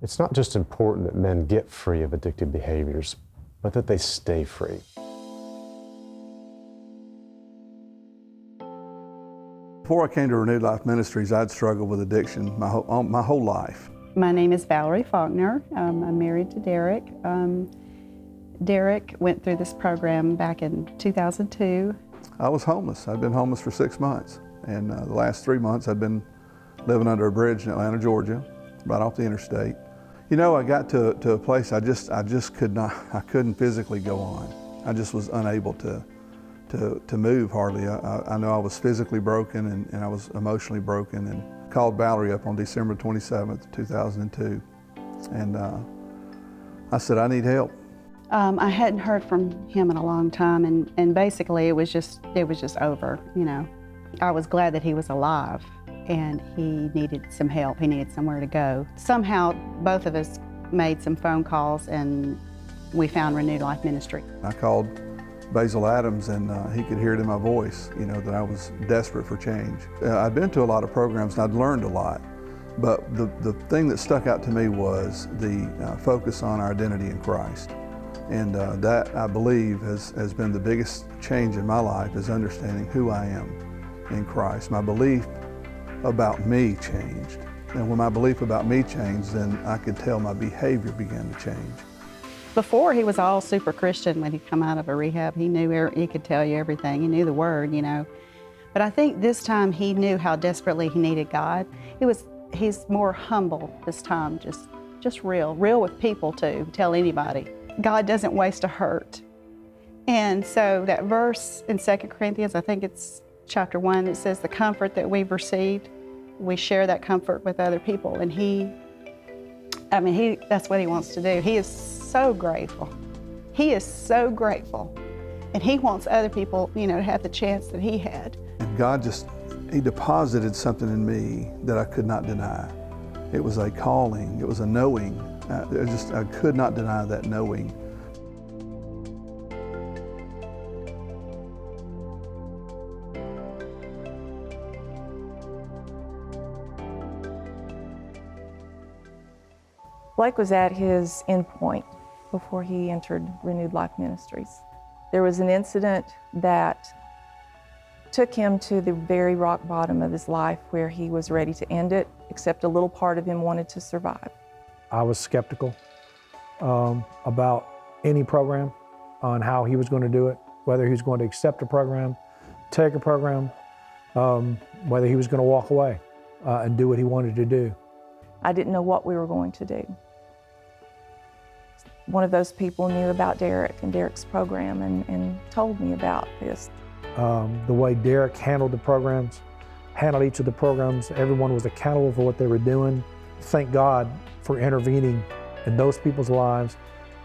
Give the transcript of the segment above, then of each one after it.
It's not just important that men get free of addictive behaviors, but that they stay free. Before I came to Renewed Life Ministries, I'd struggled with addiction my whole life. My name is Valerie Faulkner. I'm married to Derek. Derek went through this program back in 2002. I was homeless. I'd been homeless for 6 months, and the last 3 months I'd been living under a bridge in Atlanta, Georgia, right off the interstate. You know, I got to a place I just couldn't physically go on. I just was unable to move hardly. I know I was physically broken and I was emotionally broken, and called Valerie up on December 27th, 2002. And I said, I need help. I hadn't heard from him in a long time, and basically it was just over, you know. I was glad that he was alive, and he needed some help. He needed somewhere to go. Somehow, both of us made some phone calls, and we found Renewed Life Ministry. I called Basil Adams, and he could hear it in my voice, you know, that I was desperate for change. I'd been to a lot of programs, and I'd learned a lot, but the thing that stuck out to me was the focus on our identity in Christ. And that, I believe, has been the biggest change in my life, is understanding who I am in Christ. My belief about me changed. And when my belief about me changed, then I could tell my behavior began to change. Before, he was all super Christian when he'd come out of a rehab. He knew, he could tell you everything. He knew the word, you know. But I think this time he knew how desperately he needed God. He's more humble this time, just real with people too, tell anybody. God doesn't waste a hurt. And so that verse in 2 Corinthians, I think it's chapter 1, it says the comfort that we've received, we share that comfort with other people. And that's what he wants to do. He is so grateful. He is so grateful. And he wants other people, you know, to have the chance that he had. And God he deposited something in me that I could not deny. It was a calling, it was a knowing. I could not deny that knowing. Blake was at his end point before he entered Renewed Life Ministries. There was an incident that took him to the very rock bottom of his life where he was ready to end it, except a little part of him wanted to survive. I was skeptical about any program, on how he was going to do it, whether he was going to accept a program, take a program, whether he was going to walk away and do what he wanted to do. I didn't know what we were going to do. One of those people knew about Derek and Derek's program and told me about this. The way Derek handled the programs, handled each of the programs, everyone was accountable for what they were doing. Thank God for intervening in those people's lives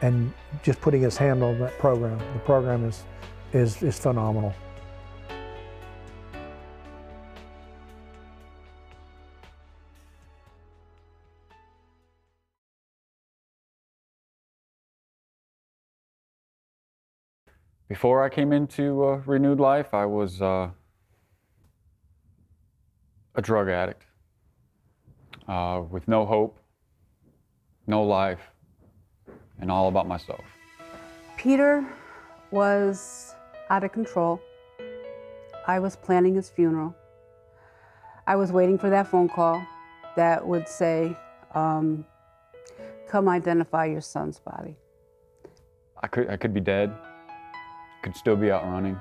and just putting his hand on that program. The program is phenomenal. Before I came into Renewed Life, I was a drug addict with no hope, no life, and all about myself. Peter was out of control. I was planning his funeral. I was waiting for that phone call that would say, come identify your son's body. I could be dead. Could still be out running,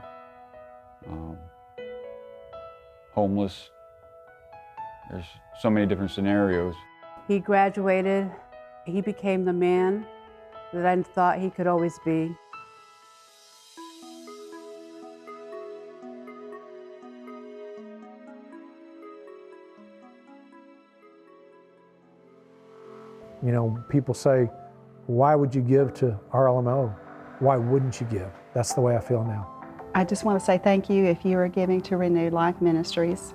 homeless. There's so many different scenarios. He graduated. He became the man that I thought he could always be. You know, people say, why would you give to RLMO? Why wouldn't you give? That's the way I feel now. I just want to say thank you if you are giving to Renewed Life Ministries.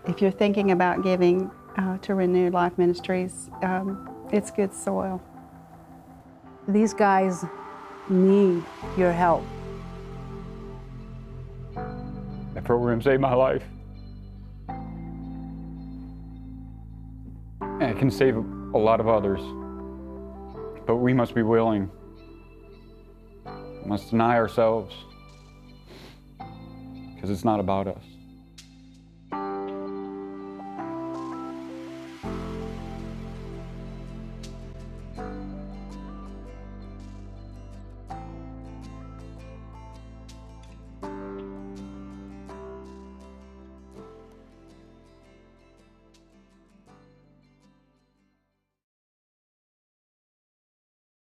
If you're thinking about giving to Renewed Life Ministries, it's good soil. These guys need your help. That program saved my life. it can save a lot of others. But we must be willing. We must deny ourselves, because it's not about us.